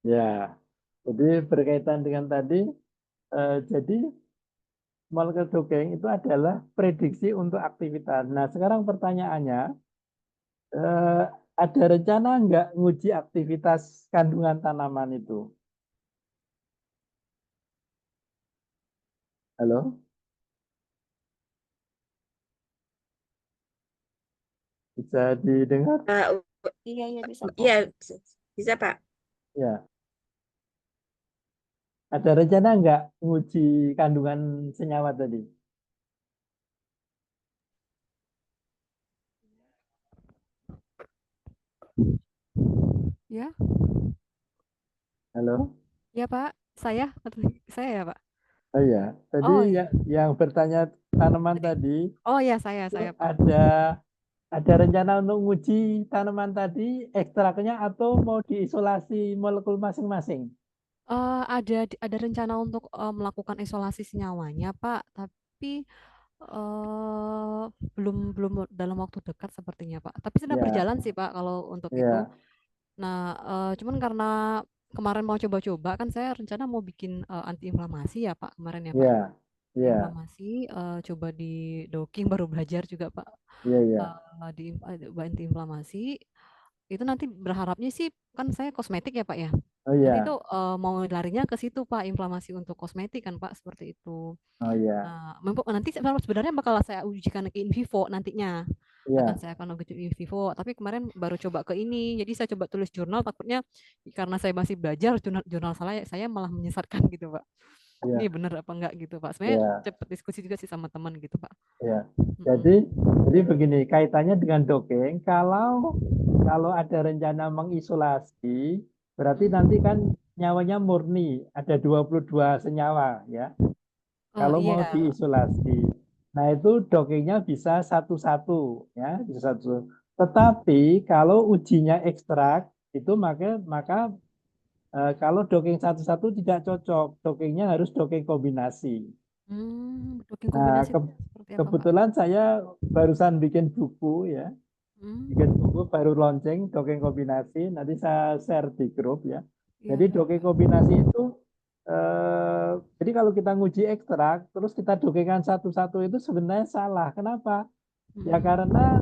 Ya, jadi berkaitan dengan tadi, jadi molekul dogeng itu adalah prediksi untuk aktivitas. Nah, sekarang pertanyaannya, eh, ada rencana nggak nguji aktivitas kandungan tanaman itu? Halo, bisa didengar? Ah, iya, iya bisa. Iya, bisa, bisa, Pak. Ya, ada rencana nggak nguji kandungan senyawa tadi? Ya, Halo? ya Pak. Saya, saya ya Pak. Oh ya, tadi Oh iya. yang bertanya tanaman Tadi. tadi Oh ya itu saya Pak. ada rencana untuk nguji tanaman tadi ekstraknya atau mau diisolasi molekul masing-masing? Ada rencana untuk melakukan isolasi senyawanya Pak, tapi eh belum belum dalam waktu dekat sepertinya Pak. Tapi sedang Ya, berjalan sih Pak kalau untuk itu. ya, Nah, cuman karena kemarin mau coba-coba kan saya rencana mau bikin antiinflamasi ya Pak kemarin ya Pak. ya, ya, Antiinflamasi, coba di docking baru belajar juga Pak. ya, ya. Di antiinflamasi itu nanti berharapnya sih kan saya kosmetik ya Pak ya. Oh Nanti ya, tuh mau larinya ke situ Pak, inflamasi untuk kosmetik kan Pak seperti itu. oh ya, Nah, nanti sebenarnya bakal saya ujikan ke in vivo nantinya. ya, Saya akan uji in vivo, tapi kemarin baru coba ke ini. Jadi saya coba tulis jurnal takutnya karena saya masih belajar jurnal saya malah menyesatkan gitu Pak. Ini ya, bener apa enggak gitu Pak. Sebenarnya ya, cepet diskusi juga sih sama teman gitu Pak. ya. Mm-mm. Jadi begini, kaitannya dengan dogeng, kalau ada rencana mengisolasi, berarti nanti kan nyawanya murni, ada 22 senyawa ya. Oh Kalau mau iya. diisolasi. Nah, itu dogengnya bisa satu-satu ya, bisa satu. Tetapi kalau ujinya ekstrak itu maka kalau dogeng satu-satu tidak cocok, dogengnya harus dogeng kombinasi. Doping Nah, kombinasi itu seperti apa Pak? kebetulan saya barusan bikin buku ya, bikin Hmm, buku baru launching dogeng kombinasi. Nanti saya share di grup ya. iya Jadi Pak. dogeng kombinasi itu jadi kalau kita nguji ekstrak, terus kita dogengkan satu-satu itu sebenarnya salah. Kenapa? Ya karena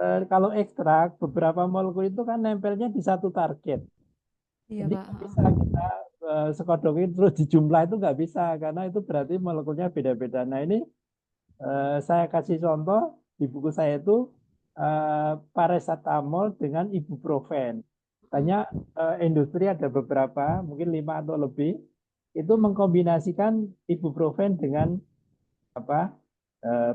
Hmm, kalau ekstrak beberapa molekul itu kan nempelnya di satu target. iya Jadi Pak. nggak bisa kita sekodoknya terus dijumlah itu nggak bisa karena itu berarti molekulnya beda-beda. Nah ini saya kasih contoh di buku saya itu paracetamol dengan ibuprofen. Hmm, Banyak industri ada beberapa, mungkin 5 atau lebih, itu hmm, mengkombinasikan ibuprofen dengan apa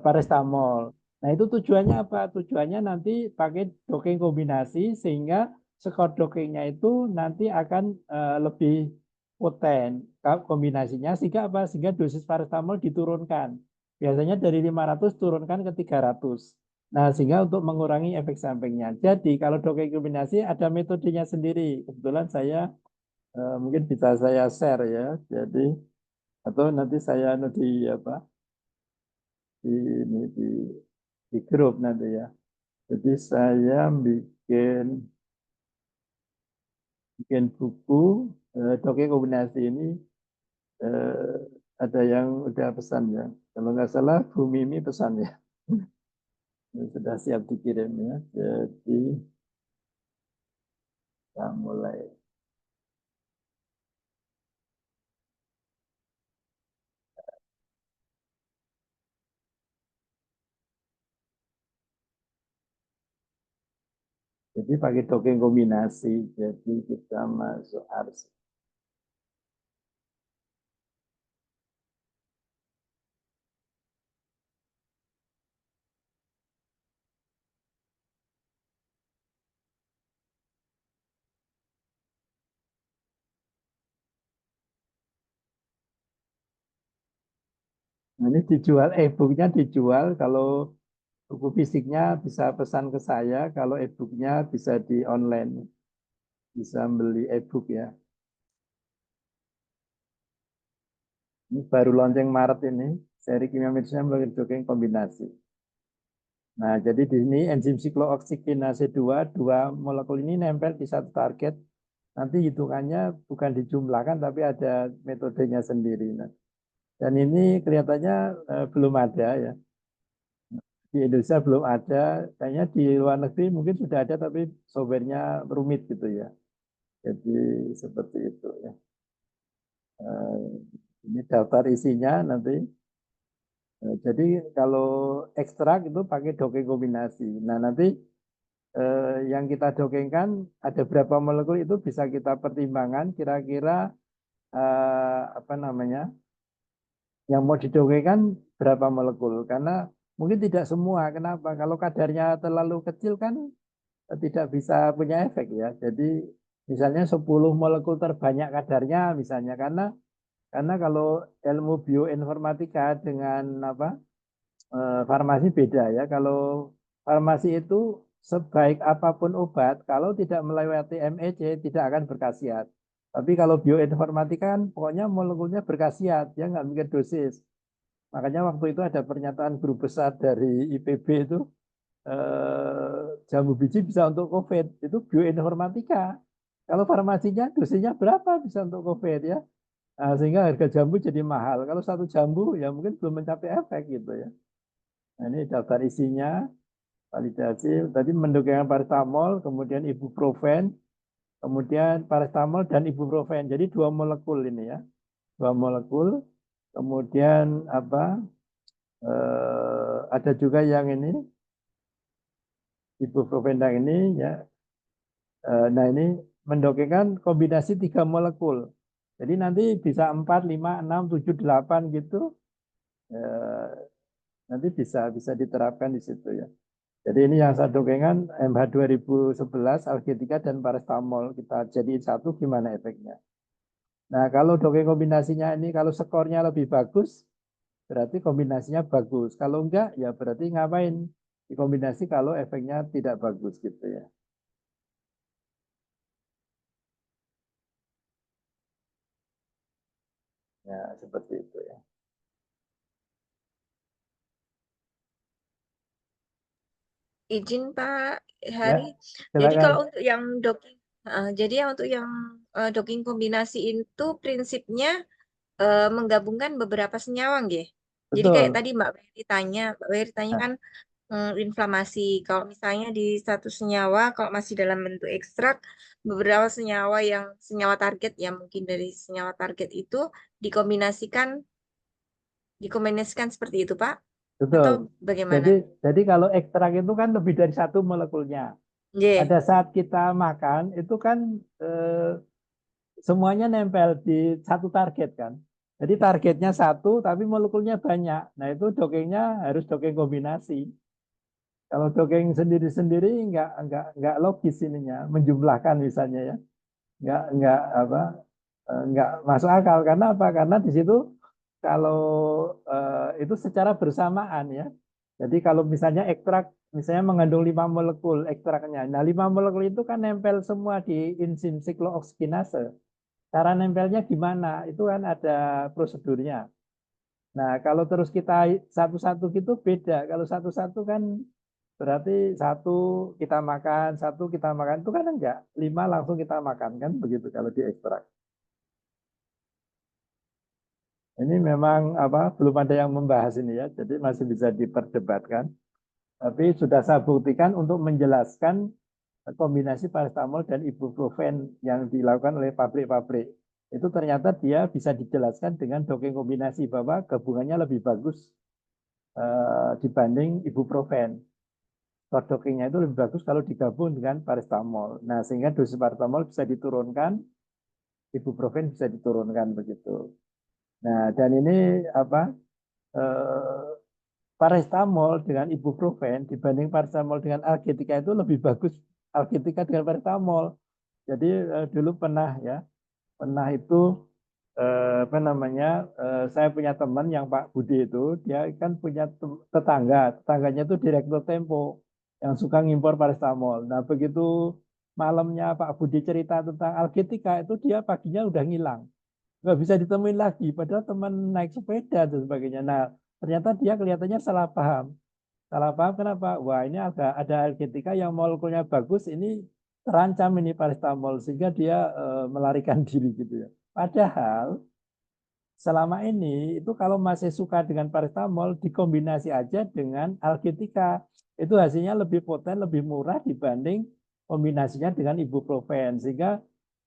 paracetamol. Nah itu tujuannya apa? Tujuannya nanti pakai dosing kombinasi sehingga skor dosingnya itu nanti akan lebih poten kombinasinya sehingga apa? Sehingga dosis paracetamol diturunkan. Biasanya dari 500 turunkan ke 300. Nah, sehingga untuk mengurangi efek sampingnya. Jadi, kalau dosing kombinasi ada metodenya sendiri. Kebetulan saya mungkin bisa saya share ya. Jadi, atau nanti saya di apa? Di ini di grup nanti ya. Jadi saya bikin bikin buku dongeng kombinasi ini eh, ada yang udah pesan ya. Kalau nggak salah Bu Mimi pesan ya. Sudah siap dikirim ya. Jadi kita mulai. Jadi pakai dongeng kombinasi. Jadi kita masuk arsip. Nah, ini dijual, e-booknya dijual. Kalau buku fisiknya bisa pesan ke saya. Kalau e-booknya bisa di online. Bisa beli e-book ya. Ini baru launching Maret ini, seri kimia medisnya melalui dosing kombinasi. Nah, jadi di sini enzim siklooksigenase 2, dua molekul ini nempel di satu target. nanti hitungannya bukan dijumlahkan tapi ada metodenya sendiri. Nah, dan ini kelihatannya belum ada ya. Di Indonesia belum ada, kayaknya di luar negeri mungkin sudah ada tapi softwarenya rumit gitu ya. Jadi seperti itu ya. Ini daftar isinya nanti. Jadi kalau ekstrak itu pakai docking kombinasi. Nah nanti yang kita dongengkan ada berapa molekul itu bisa kita pertimbangkan kira-kira apa namanya yang mau didongengkan berapa molekul karena mungkin tidak semua. Kenapa? Kalau kadarnya terlalu kecil kan tidak bisa punya efek ya. Jadi misalnya 10 molekul terbanyak kadarnya misalnya karena kalau ilmu bioinformatika dengan apa farmasi beda ya. Kalau farmasi itu sebaik apapun obat, kalau tidak melewati MEC tidak akan berkhasiat. Tapi kalau bioinformatika kan pokoknya molekulnya berkhasiat, ya nggak mikir dosis. Makanya waktu itu ada pernyataan guru besar dari IPB itu, jambu biji bisa untuk COVID, itu bioinformatika. Kalau farmasinya dosisnya berapa bisa untuk COVID ya. Nah, sehingga harga jambu jadi mahal. Kalau satu jambu ya mungkin belum mencapai efek gitu ya. Nah, ini daftar isinya, validasi. Tadi mendukung paracetamol, kemudian ibuprofen, kemudian paracetamol dan ibuprofen. Jadi 2 molekul ini ya, 2 molekul. Kemudian apa? Ada juga yang ini ibuprofen yang ini ya. Nah ini mendongengkan kombinasi 3 molekul. Jadi nanti bisa 4, 5, 6, 7, 8 gitu. Nanti bisa diterapkan di situ ya. Jadi ini yang saya dongengkan MH 2011, algetika dan paracetamol. Kita jadiin satu gimana efeknya. Nah kalau dongeng kombinasinya ini kalau skornya lebih bagus, berarti kombinasinya bagus. Kalau enggak ya berarti ngapain dikombinasi kalau efeknya tidak bagus gitu ya. Ya seperti itu ya. Izin Pak Ya Hari. Jadi silakan. kalau untuk yang docking, jadi yang untuk yang docking kombinasi itu prinsipnya menggabungkan beberapa senyawa, nggih. Jadi kayak Betul. tadi Mbak Wery tanya Nah, kan inflamasi. Kalau misalnya di satu senyawa, kalau masih dalam bentuk ekstrak, beberapa senyawa yang senyawa target ya mungkin dari senyawa target itu dikombinasikan dikombinasikan seperti itu, Pak? betul. Atau bagaimana? Jadi kalau ekstrak itu kan lebih dari satu molekulnya. Nggih. Pada saat kita makan itu kan semuanya nempel di satu target kan. Jadi targetnya satu tapi molekulnya banyak. Nah itu dongengnya harus dongeng kombinasi. Kalau dongeng sendiri-sendiri nggak logis ininya, menjumlahkan misalnya ya, nggak apa, nggak masuk akal. Karena apa? Karena di situ kalau itu secara bersamaan ya. Jadi kalau misalnya ekstrak, misalnya mengandung 5 molekul ekstraknya. Nah 5 molekul itu kan nempel semua di enzim siklooksinase. Cara nempelnya gimana? Itu kan ada prosedurnya. Nah, kalau terus kita satu-satu gitu beda. Kalau satu-satu kan berarti satu kita makan itu kan enggak. 5 langsung kita makan kan begitu kalau diekstrak. Ini memang apa belum ada yang membahas ini ya, jadi masih bisa diperdebatkan. Tapi sudah saya buktikan untuk menjelaskan kombinasi paracetamol dan ibuprofen yang dilakukan oleh pabrik-pabrik. Itu ternyata dia bisa dijelaskan dengan dongeng kombinasi bahwa gabungannya lebih bagus dibanding ibuprofen. Dongengnya itu lebih bagus kalau digabung dengan paracetamol. Nah, sehingga dosis paracetamol bisa diturunkan, ibuprofen bisa diturunkan begitu. Nah, dan ini apa? Eh, paracetamol dengan ibuprofen dibanding paracetamol dengan algetika itu lebih bagus algetika dengan paracetamol. Jadi dulu pernah itu apa namanya? Saya punya teman yang Pak Budi itu, dia kan punya tetangganya itu direktur Tempo yang suka ngimpor paracetamol. Nah, begitu malamnya Pak Budi cerita tentang algetika itu dia paginya udah ngilang. Nggak bisa ditemuin lagi, padahal teman naik sepeda dan sebagainya. Nah, ternyata dia kelihatannya salah paham. Salah paham kenapa? Wah ini ada algetika yang molekulnya bagus, ini terancam ini paracetamol sehingga dia melarikan diri gitu ya. Padahal selama ini itu kalau masih suka dengan paracetamol dikombinasi aja dengan algetika. Itu hasilnya lebih poten, lebih murah dibanding kombinasinya dengan ibuprofen. Sehingga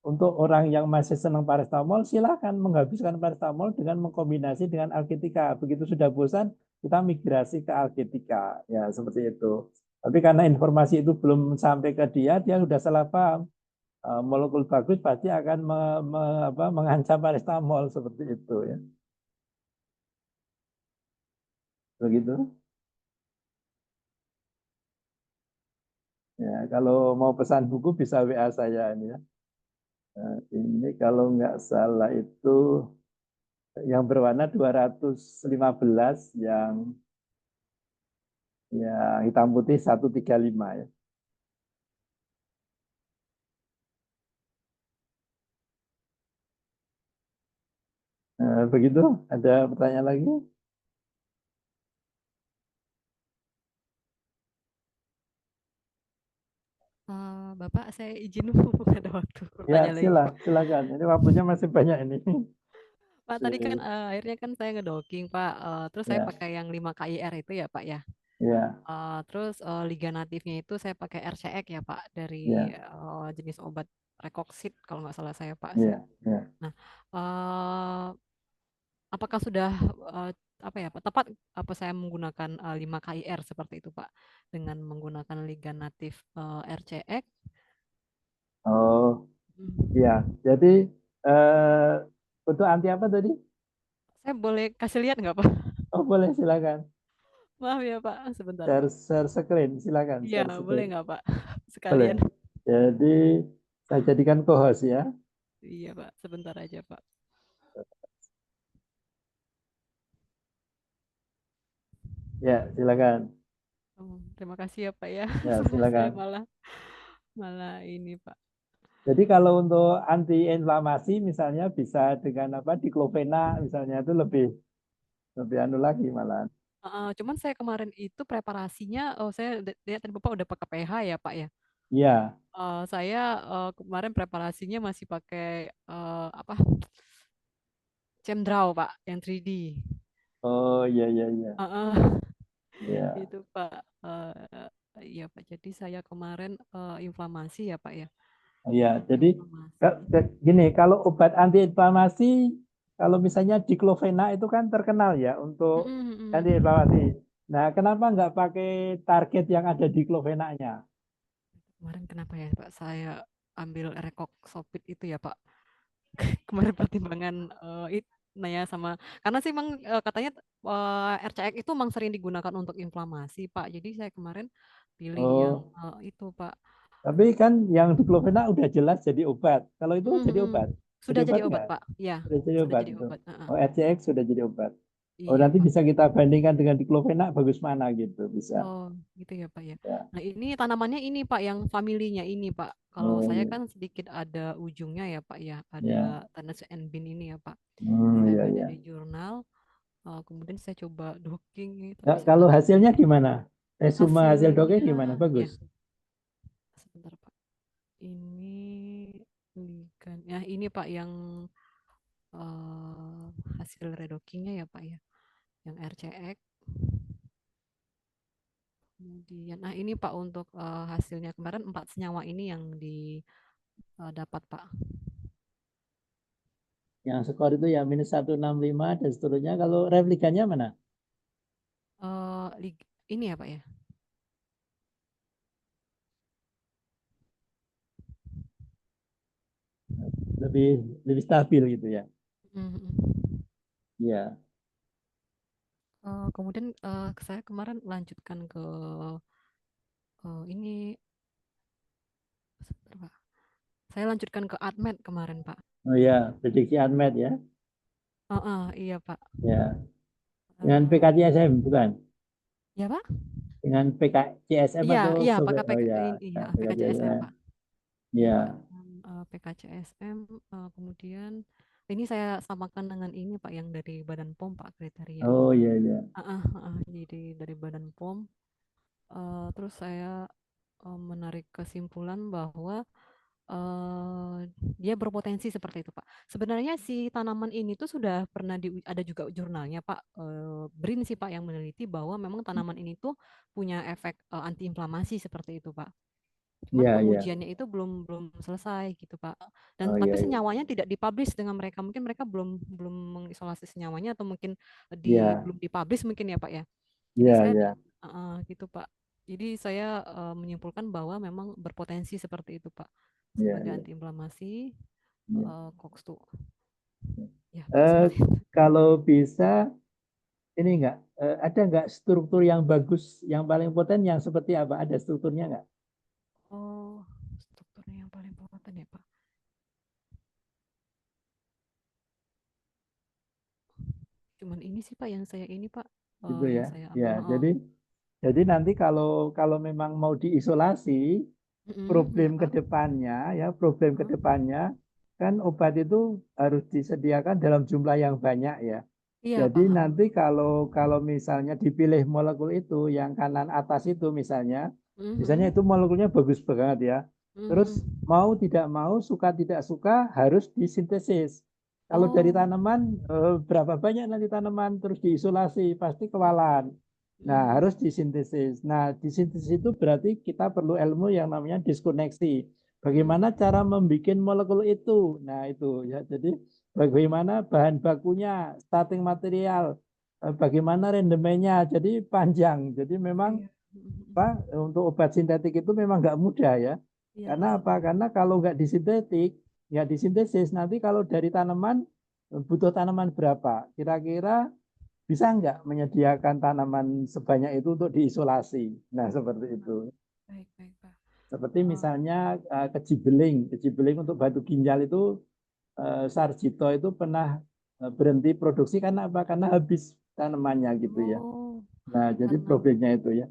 untuk orang yang masih senang paracetamol silakan menghabiskan paracetamol dengan mengkombinasi dengan algetika. Begitu sudah bosan kita migrasi ke algetika. Ya seperti itu. Tapi karena informasi itu belum sampai ke dia, dia sudah salah paham. Molekul bagus pasti akan mengancam paracetamol seperti itu ya. Begitu. Ya, kalau mau pesan buku bisa WA saya ini ya. Nah, ini kalau nggak salah itu yang berwarna 215, yang hitam putih 135 ya. Begitu, ada pertanyaan lagi? Bapak, saya izin dulu, ada waktu Ya, bertanya lagi, Pak. silakan. Ini waktunya masih banyak ini. Pak, tadi kan akhirnya kan saya ngedocking, Pak. Terus saya Ya, pakai yang 5 KIR itu ya, Pak ya. ya, Terus liga natifnya itu saya pakai RCX ya, Pak, dari ya, jenis obat Rekoxit kalau nggak salah saya, Pak. ya, ya. Nah, eh, apakah sudah eh, apa ya, Pak, tepat apa saya menggunakan 5 KIR seperti itu, Pak, dengan menggunakan liga natif RCX? Oh, ya. Hmm. Jadi eh, untuk anti apa tadi? Saya boleh kasih lihat nggak, Pak? Oh, boleh silakan. Maaf ya, Pak, sebentar, Share, Pak. share screen, silakan Iya, share boleh screen. nggak, Pak? Boleh. Sekalian. Jadi saya jadikan co-host ya. Iya, Pak, sebentar aja, Pak. Ya, silakan. Oh, terima kasih ya, Pak ya. Ya, Saya silakan. malah malah ini, Pak. Jadi kalau untuk antiinflamasi misalnya bisa dengan apa diklovena misalnya itu lebih lebih anu lagi malah. Cuman saya kemarin itu preparasinya, saya lihat tadi Bapak udah pakai pH ya, Pak ya. Iya. Saya kemarin preparasinya masih pakai apa? Chemdraw, Pak, yang 3D. Oh iya iya iya. Heeh, Iya. itu Pak. Iya Pak. Jadi saya kemarin inflamasi ya, Pak ya. Iya. Jadi Inflamasi. gini kalau obat antiinflamasi kalau misalnya diklovena itu kan terkenal ya untuk Mm-mm, mm-mm. antiinflamasi. Nah, kenapa nggak pakai target yang ada di klovenanya? Kemarin kenapa ya, Pak? Saya ambil Rekoxopit itu ya, Pak. Kemarin pertimbangan nanya sama karena sih emang katanya RCX itu emang sering digunakan untuk inflamasi, Pak. Jadi saya kemarin pilih yang Oh, itu, Pak. tapi kan yang diklovena udah jelas jadi obat. Kalau itu jadi Mm-mm. obat. Jadi Sudah obat jadi nggak? obat, Pak. Ya, Sudah jadi sudah obat jadi itu. obat. Heeh. Oh, RCX sudah jadi obat. Oh, Iya, nanti Pak. bisa kita bandingkan dengan diklovena bagus mana gitu, bisa. Oh, gitu ya, Pak ya. Ya. Nah, ini tanamannya ini, Pak, yang familinya ini, Pak. Kalau Oh, saya iya. kan sedikit ada ujungnya ya, Pak ya. Ada Ya. Thanes and Bean ini ya, Pak. Saya Iya, baca iya. di jurnal. Kemudian saya coba docking ini, tapi Nah, saya kalau nggak tahu hasilnya gimana? Resume hasil doknya hasilnya. gimana? Bagus. Ya, sebentar, Pak. Ini ligan. Ya, ini Pak yang eh, hasil redockingnya ya, Pak ya. Yang RCX. Kemudian, nah ini Pak untuk hasilnya kemarin 4 senyawa ini yang didapat, Pak. Yang skor itu ya -165 dan seterusnya. Kalau replikannya mana? Ini ya, Pak ya. Lebih lebih stabil gitu ya. Mhm. Iya. Kemudian saya kemarin lanjutkan ke ini sebentar, Pak. Saya lanjutkan ke ADMED kemarin, Pak. Oh ya, prediksi Unmet ya. Iya, Pak. Ya. Dengan Eh, PKCSM bukan? ya, Pak. Dengan PKCSM Iya, atau iya, survei? pakai Oh PK, ya, ini, iya, ya, PKCSM, PKCSM. Pak. Iya, Pak. Ya. Dengan PKCSM, kemudian ini saya samakan dengan ini, Pak, yang dari Badan POM, Pak, kriteria. Oh iya iya. Jadi dari Badan POM, terus saya menarik kesimpulan bahwa dia berpotensi seperti itu, Pak. Sebenarnya si tanaman ini tuh sudah pernah ada juga jurnalnya, Pak. BRIN sih, Pak, yang meneliti bahwa memang tanaman ini tuh punya efek antiinflamasi seperti itu, Pak. Cuman Iya, iya. pengujiannya itu belum belum selesai gitu, Pak. Dan Oh, tapi iya, iya. senyawanya tidak dipublish dengan mereka. Mungkin mereka belum belum mengisolasi senyawanya atau mungkin Iya, belum dipublish mungkin ya, Pak ya. Jadi iya, saya iya. gitu, Pak. Jadi saya menyimpulkan bahwa memang berpotensi seperti itu, Pak. Iya, Sebagai iya. antiinflamasi Iya. COX-2. Ya, Pak, Eh, seperti itu. kalau bisa ini enggak ada enggak struktur yang bagus yang paling poten yang seperti apa? Ada strukturnya enggak? Oh, strukturnya yang paling poten ya, Pak. Cuman ini sih, Pak, yang saya ini, Pak, Gitu yang ya. saya Ya, ambil. jadi nanti kalau kalau memang mau diisolasi, problem Pak. kedepannya ya, problem Heeh. kedepannya kan obat itu harus disediakan dalam jumlah yang banyak ya. Iya, Jadi Pak. nanti kalau kalau misalnya dipilih molekul itu yang kanan atas itu misalnya Mhm. itu molekulnya bagus banget ya. Terus Mhm. mau tidak mau, suka tidak suka harus disintesis. Kalau dari Oh. tanaman berapa banyak nanti tanaman terus diisolasi pasti kewalahan. Nah, harus Mhm. disintesis. Nah, disintesis itu berarti kita perlu ilmu yang namanya diskoneksi. Bagaimana Mhm. cara membuat molekul itu? Nah, itu ya. Jadi bagaimana bahan bakunya, starting material, bagaimana rendemennya. Jadi panjang. Jadi memang Iya. Mhm. apa untuk obat sintetik itu memang nggak mudah ya. Iya, Pak. Karena apa? Karena kalau nggak disintesis, nanti kalau dari tanaman butuh tanaman berapa? Kira-kira bisa nggak menyediakan tanaman sebanyak itu untuk diisolasi? Nah, seperti itu. Baik, baik, Pak. Seperti misalnya kejibeling untuk batu ginjal itu Sarjito itu pernah berhenti produksi karena apa? Karena habis tanamannya gitu ya. Oh, Nah, jadi karena problemnya itu ya.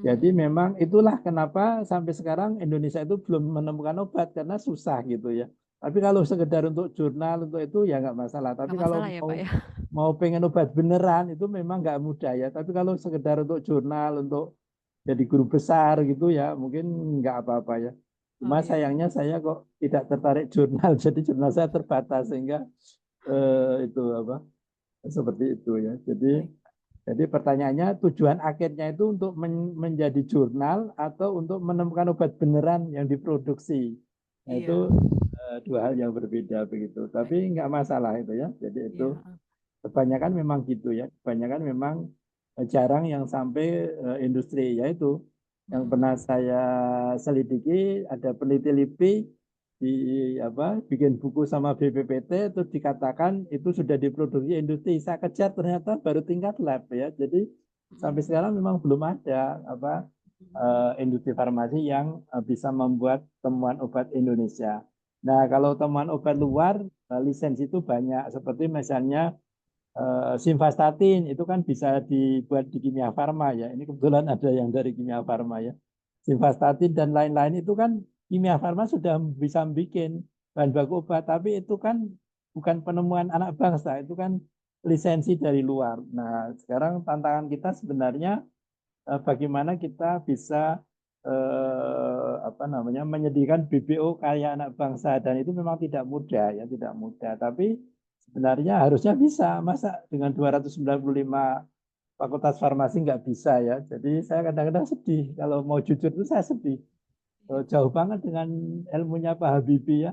Jadi mhm. memang itulah kenapa sampai sekarang Indonesia itu belum menemukan obat karena susah gitu ya. Tapi kalau sekedar untuk jurnal untuk itu ya nggak masalah. Tapi Nggak kalau masalah ya, mau Pak ya. mau pengen obat beneran itu memang nggak mudah ya. Tapi kalau sekedar untuk jurnal untuk jadi guru besar gitu ya mungkin nggak apa-apa ya. Oh Cuma iya, Pak. sayangnya saya kok tidak tertarik jurnal, jadi jurnal saya terbatas sehingga itu apa seperti itu ya. Baik. Jadi pertanyaannya tujuan akhirnya itu untuk menjadi jurnal atau untuk menemukan obat beneran yang diproduksi. Nah Iya. itu dua hal yang berbeda begitu. Baik. Tapi nggak masalah itu ya. Jadi Iya, itu kebanyakan memang gitu ya. Kebanyakan memang jarang yang sampai industri yaitu yang pernah Mhm. saya selidiki ada peneliti LIPI di apa bikin buku sama BPPT itu dikatakan itu sudah diproduksi industri. Saya kejar ternyata baru tingkat lab ya. Jadi sampai Mhm. sekarang memang belum ada apa Mhm. industri farmasi yang bisa membuat temuan obat Indonesia. Nah, kalau temuan obat luar lisensi itu banyak seperti misalnya simvastatin itu kan bisa dibuat di Kimia Farma ya. Ini kebetulan ada yang dari Kimia Farma ya. Simvastatin dan lain-lain itu kan Kimia Farma sudah bisa bikin bahan baku obat, tapi itu kan bukan penemuan anak bangsa, itu kan lisensi dari luar. Nah, sekarang tantangan kita sebenarnya bagaimana kita bisa apa namanya menyediakan BBO kayak anak bangsa dan itu memang tidak mudah ya, tidak mudah. Tapi sebenarnya harusnya bisa. Masa dengan 295 fakultas farmasi nggak bisa ya. Jadi saya kadang-kadang sedih. Kalau mau jujur itu saya sedih. Iya, Pak. Jauh banget dengan ilmunya Pak Habibie ya.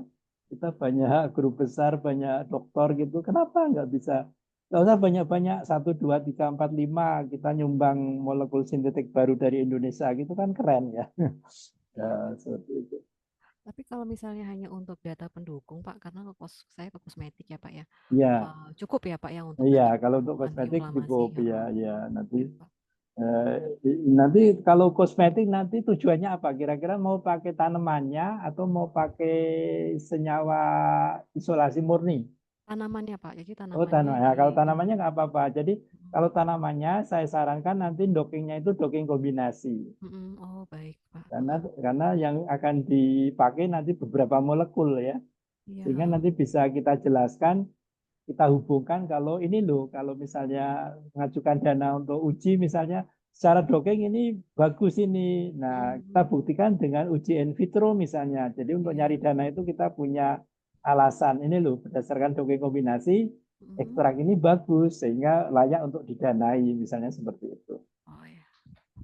Kita banyak guru besar, banyak doktor gitu. Kenapa nggak bisa? Nggak usah banyak-banyak, 1, 2, 3, 4, 5 kita nyumbang molekul sintetik baru dari Indonesia gitu kan keren ya. Ya, Iya, Pak. seperti itu. Tapi kalau misalnya hanya untuk data pendukung, Pak, karena saya ke kosmetik ya, Pak ya. Iya, Cukup ya, Pak ya, untuk iya nanti kalau untuk untuk kosmetik antiinflamasi. cukup ya, Heeh. ya nanti Ya, Pak. eh, nanti kalau kosmetik nanti tujuannya apa? Kira-kira mau pakai tanamannya atau mau pakai senyawa isolasi murni? Tanamannya, Pak. Jadi Oh, tanamannya ya, di kalau tanamannya nggak apa-apa. Jadi mm, kalau tanamannya saya sarankan nanti dockingnya itu docking kombinasi. Oh, baik, Pak. Karena yang akan dipakai nanti beberapa molekul ya. Iya, Sehingga nanti bisa kita jelaskan, kita hubungkan kalau ini loh, kalau misalnya mengajukan dana untuk uji misalnya secara dongeng ini bagus ini. Nah, kita buktikan dengan uji in vitro misalnya. Jadi untuk nyari dana itu kita punya alasan ini loh, berdasarkan dongeng kombinasi, ekstrak ini bagus sehingga layak untuk didanai misalnya seperti itu. Oh ya,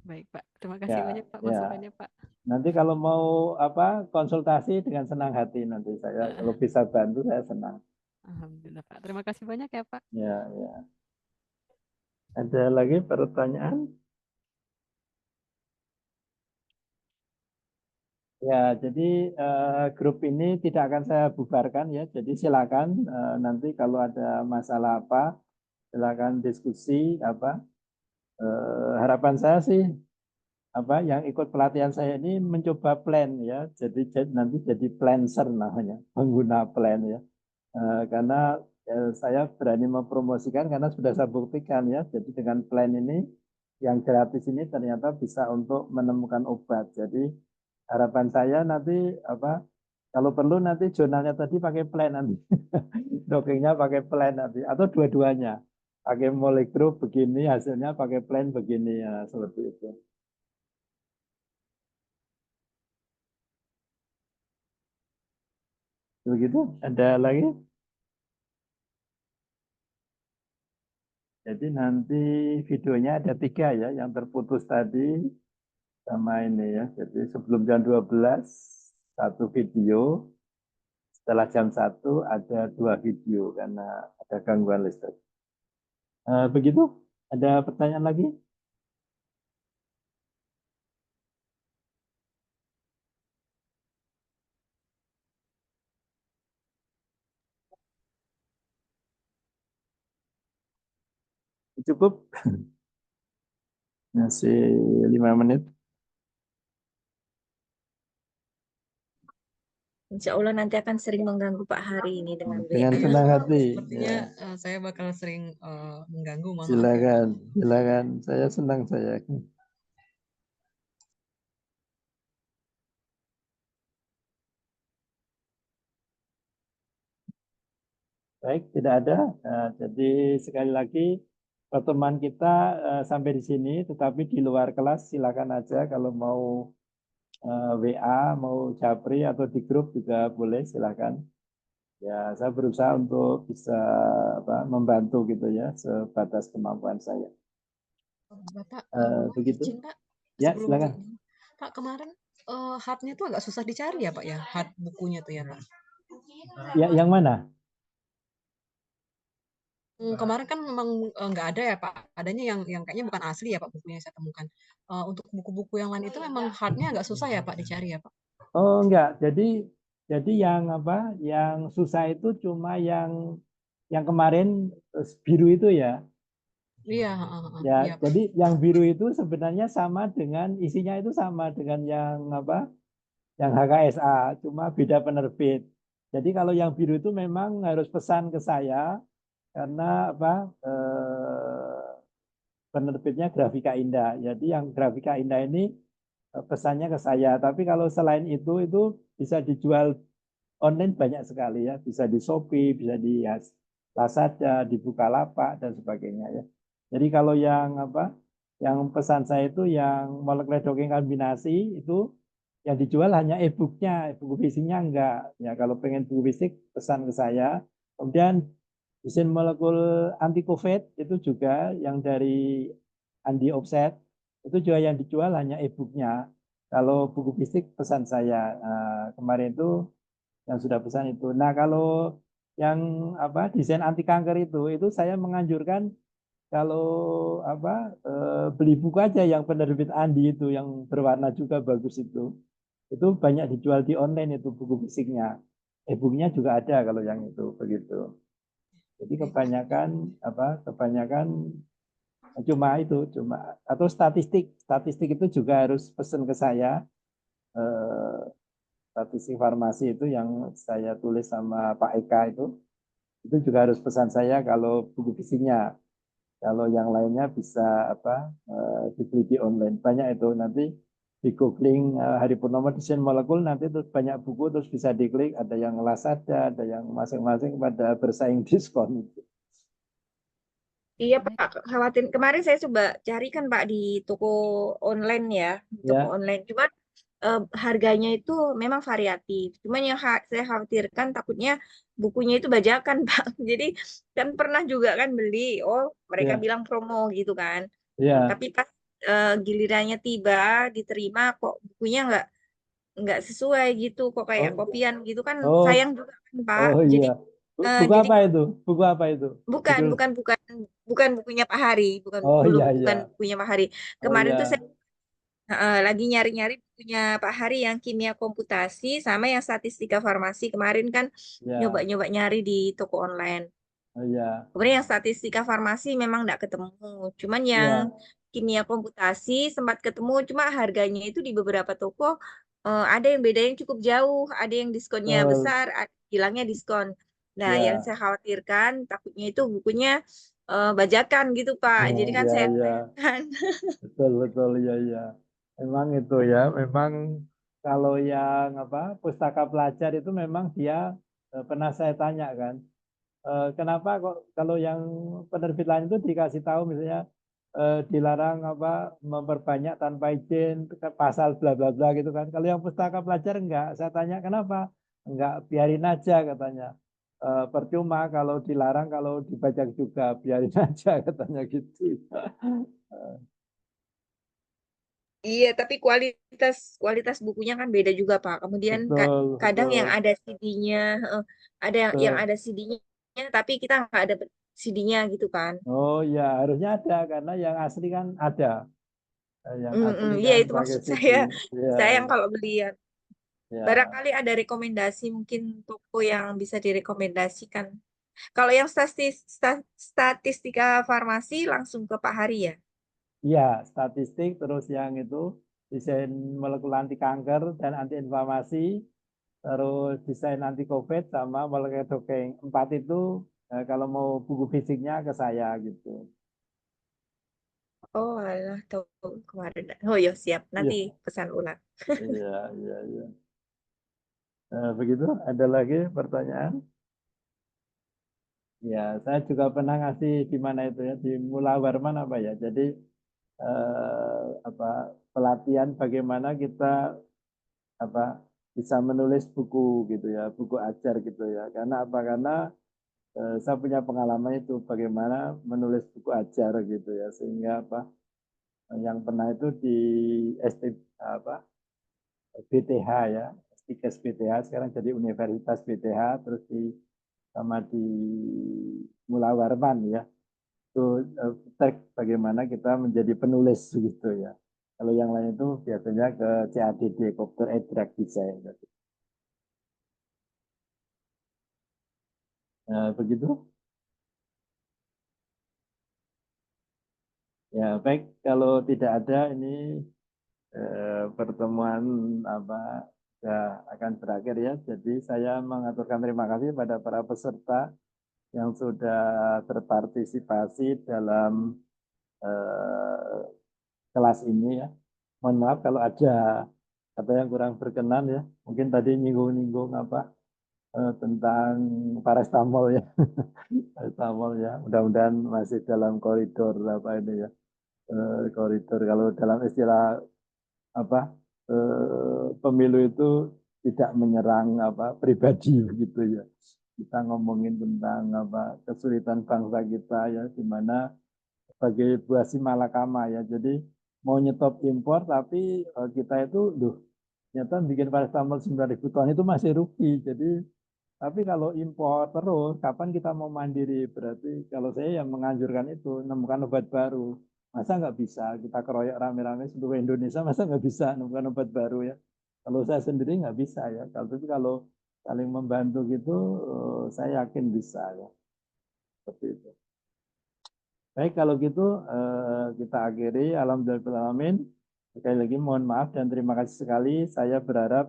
baik Pak. Terima kasih Ya, banyak Pak ya. masukannya Pak. Nanti kalau mau konsultasi dengan senang hati nanti saya kalau bisa bantu saya senang. Alhamdulillah Pak. Terima kasih banyak ya Pak. Ya, ya. Ada lagi pertanyaan? Ya, jadi grup ini tidak akan saya bubarkan ya. Jadi silakan nanti kalau ada masalah apa, silakan diskusi apa. Harapan saya sih apa yang ikut pelatihan saya ini mencoba plan ya. Jadi nanti jadi plancer namanya, pengguna plan ya. Karena saya berani mempromosikan karena sudah saya buktikan ya. Jadi dengan plan ini yang gratis ini ternyata bisa untuk menemukan obat. Jadi harapan saya nanti apa kalau perlu nanti jurnalnya tadi pakai plan nanti. Dongengnya pakai plan nanti atau dua-duanya. Pakai molekgrup begini hasilnya pakai plan begini ya seperti itu. Begitu? Ada lagi? Jadi nanti videonya ada 3 ya, yang terputus tadi sama ini ya. Jadi sebelum jam 12 satu video, setelah jam 1 ada 2 video karena ada gangguan listrik. Begitu? Ada pertanyaan lagi? Cukup? Masih 5 menit. Insya Allah nanti akan sering mengganggu Pak Hari ini dengan Dengan WA. senang hati. Sepertinya Ya. saya bakal sering mengganggu. Mohon maaf ya, Pak. Silakan, silakan. Saya senang saya. Baik, tidak ada. Jadi sekali lagi pertemuan kita sampai di sini, tetapi di luar kelas silakan aja kalau mau WA, mau japri atau di grup juga boleh, silakan. Ya, saya berusaha untuk bisa membantu gitu ya, sebatas kemampuan saya. Bapak, Begitu. izin Pak, Ya, sebelum silakan. Pak kemarin hardnya tuh agak susah dicari ya Pak ya, hard bukunya tuh ya Pak. Ya, yang mana? Kemarin kan memang nggak ada ya Pak, adanya yang kayaknya bukan asli ya Pak bukunya yang saya temukan. Untuk buku-buku yang lain itu memang hardnya agak susah ya Pak dicari ya Pak. Oh, enggak. Jadi yang apa? Yang susah itu cuma yang kemarin biru itu ya. Iya, Ya, iya Pak. jadi yang biru itu sebenarnya sama dengan isinya itu sama dengan yang apa? Yang HKSA, cuma beda penerbit. Jadi kalau yang biru itu memang harus pesan ke saya karena apa? Penerbitnya Grafika Indah. Jadi yang Grafika Indah ini pesannya ke saya. Tapi kalau selain itu bisa dijual online banyak sekali ya. Bisa di Shopee, bisa di Lazada, di Bukalapak dan sebagainya ya. Jadi kalau yang apa? Yang pesan saya itu yang molekuler dongeng kombinasi itu yang dijual hanya e-booknya, buku fisiknya enggak. Ya kalau pengen buku fisik pesan ke saya. Kemudian desain molekul anti COVID itu juga yang dari Andi Offset itu juga yang dijual hanya e-booknya. Kalau buku fisik pesan saya kemarin itu yang sudah pesan itu. Nah kalau yang apa desain anti kanker itu saya menganjurkan kalau apa beli buku aja yang penerbit Andi itu yang berwarna juga bagus itu banyak dijual di online itu buku fisiknya. E-booknya juga ada kalau yang itu begitu. Jadi kebanyakan cuma atau statistik itu juga harus pesan ke saya. Eh, Statistik farmasi itu yang saya tulis sama Pak Eka itu juga harus pesan saya kalau buku fisiknya. Kalau yang lainnya bisa dibeli di online. Banyak itu nanti di googling Hari Purnomo desain molekul nanti terus banyak buku terus bisa diklik ada yang Lazada, ada yang masing-masing pada bersaing diskon. Iya Baik. Pak, khawatir. Kemarin saya coba cari kan Pak di toko online ya, di toko Ya, online. Cuman harganya itu memang variatif. Cuman yang saya khawatirkan takutnya bukunya itu bajakan Pak. Jadi kan pernah juga kan beli, oh mereka ya, bilang promo gitu kan. ya. Tapi pas gilirannya tiba, diterima kok bukunya nggak sesuai gitu, kok kayak Oh, kopian gitu kan oh, sayang juga kan Pak. oh Jadi iya. Buku jadi apa itu? Buku apa itu? bukan, Judul. bukan bukunya Pak Hari, bukan Oh belum iya, bukan iya. bukunya Pak Hari. Oh Kemarin tuh saya iya, lagi nyari-nyari bukunya Pak Hari yang kimia komputasi sama yang statistika farmasi. Kemarin kan iya, nyoba-nyoba nyari di toko online. oh iya, Kemudian yang statistika farmasi memang nggak ketemu. Cuman yang iya. kimia komputasi sempat ketemu, cuma harganya itu di beberapa toko ada yang beda yang cukup jauh, ada yang diskonnya Betul. besar, ada bilangnya diskon. Nah, yang Ya, saya khawatirkan takutnya itu bukunya bajakan gitu, Pak. oh, Jadi kan iya, saya iya. sayangkan. Betul, betul, iya, iya. Memang itu ya, memang kalau yang apa pustaka pelajar itu memang dia pernah saya tanya kan, kenapa kok kalau yang penerbit lain itu dikasih tahu misalnya dilarang apa memperbanyak tanpa izin ke pasal bla bla bla gitu kan. Kalau yang pustaka pelajar enggak, saya tanya kenapa? Enggak, biarin aja katanya. Percuma kalau dilarang kalau dibajak juga, biarin aja katanya gitu. Iya, tapi kualitas kualitas bukunya kan beda juga, Pak. Kemudian Betul, kadang yang betul. ada CD-nya, ada yang Betul. ada CD-nya, tapi kita nggak ada CD-nya gitu kan. Oh ya, harusnya ada karena yang asli kan ada. Yang asli Iya, kan itu pakai maksud CD. saya. Ya, Sayang ya, kalau beli ya. ya. Barangkali ada rekomendasi mungkin toko yang bisa direkomendasikan. Kalau yang statistika farmasi langsung ke Pak Hari ya. Ya, statistik terus yang itu desain molekul anti kanker dan anti inflamasi, terus desain anti COVID sama molekul dongeng. Empat itu kalau mau buku fisiknya ke saya gitu. Oh, alah, tahu kemarin. Oh, ya siap. Nanti Iya, pesan ulang. iya, iya, iya. Begitu, ada lagi pertanyaan? Ya, saya juga pernah ngasih di mana itu ya, di Mula Warman apa ya. Jadi apa pelatihan bagaimana kita apa bisa menulis buku gitu ya, buku ajar gitu ya. Karena apa? Karena saya punya pengalaman itu bagaimana menulis buku ajar gitu ya, sehingga apa yang pernah itu di ST apa BTH ya, STIKES BTH sekarang jadi Universitas BTH terus di sama di Mula Warman ya. Itu teks bagaimana kita menjadi penulis gitu ya. Kalau yang lain itu biasanya ke CADD, Computer Aided Drug Design. Begitu. Ya, baik. Kalau tidak ada ini pertemuan apa sudah akan berakhir ya. Jadi saya mengaturkan terima kasih pada para peserta yang sudah berpartisipasi dalam eh, kelas ini ya. Mohon maaf kalau ada yang kurang berkenan ya. Mungkin tadi nyinggung-nyinggung apa tentang paracetamol ya. Paracetamol ya. Mudah-mudahan masih dalam koridor apa ini ya. Koridor kalau dalam istilah apa pemilu itu tidak menyerang apa pribadi begitu ya. Kita ngomongin tentang apa kesulitan bangsa kita ya di mana sebagai buah si malakama ya. Jadi mau nyetop impor tapi kita itu duh ternyata bikin paracetamol 9.000 ton itu masih rugi. Jadi tapi kalau impor terus, kapan kita mau mandiri? Berarti kalau saya yang menganjurkan itu, nemukan obat baru. Masa nggak bisa? Kita keroyok rame-rame seluruh Indonesia, masa nggak bisa nemukan obat baru ya? Kalau saya sendiri nggak bisa ya. Kalau saling membantu gitu, saya yakin bisa ya. Seperti itu. Baik, kalau gitu kita akhiri. Alhamdulillahirrahmanirrahim. Sekali lagi mohon maaf dan terima kasih sekali. Saya berharap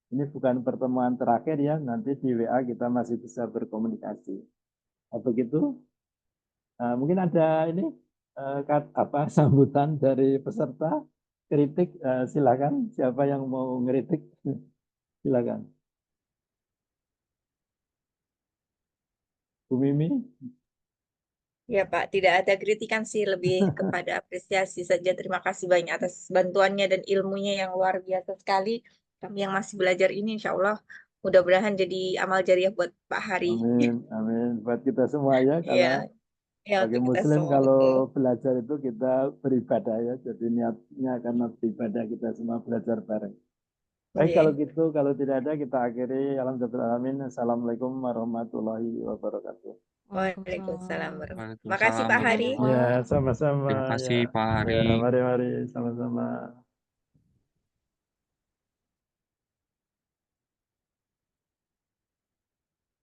ini bukan pertemuan terakhir ya. Nanti di WA kita masih bisa berkomunikasi. Begitu. Mungkin ada ini apa sambutan dari peserta kritik. Silakan. Siapa yang mau ngeritik? Silakan. Bu Mimi. Ya Pak, tidak ada kritikan sih, lebih kepada apresiasi saja. Terima kasih banyak atas bantuannya dan ilmunya yang luar biasa sekali. Kami yang masih belajar ini, insya Allah mudah-mudahan jadi amal jariah buat Pak Hari. Amin, amin. Buat kita semua ya, Iya, karena ya sebagai untuk kita Muslim semua kalau betul. belajar itu kita beribadah ya. Jadi niatnya karena beribadah kita semua belajar bareng. Baik kalau Iya. gitu, kalau tidak ada kita akhiri. Alhamdulillah. Assalamualaikum warahmatullahi wabarakatuh. Waalaikumsalam Waalaikumsalam. warahmatullahi wabarakatuh. Makasih Waalaikumsalam Pak Makasih Hari. banyak, warahmatullahi Pak. Ya, wabarakatuh. sama-sama Terima ya. kasih Pak Hari. Ya, mari-mari sama-sama.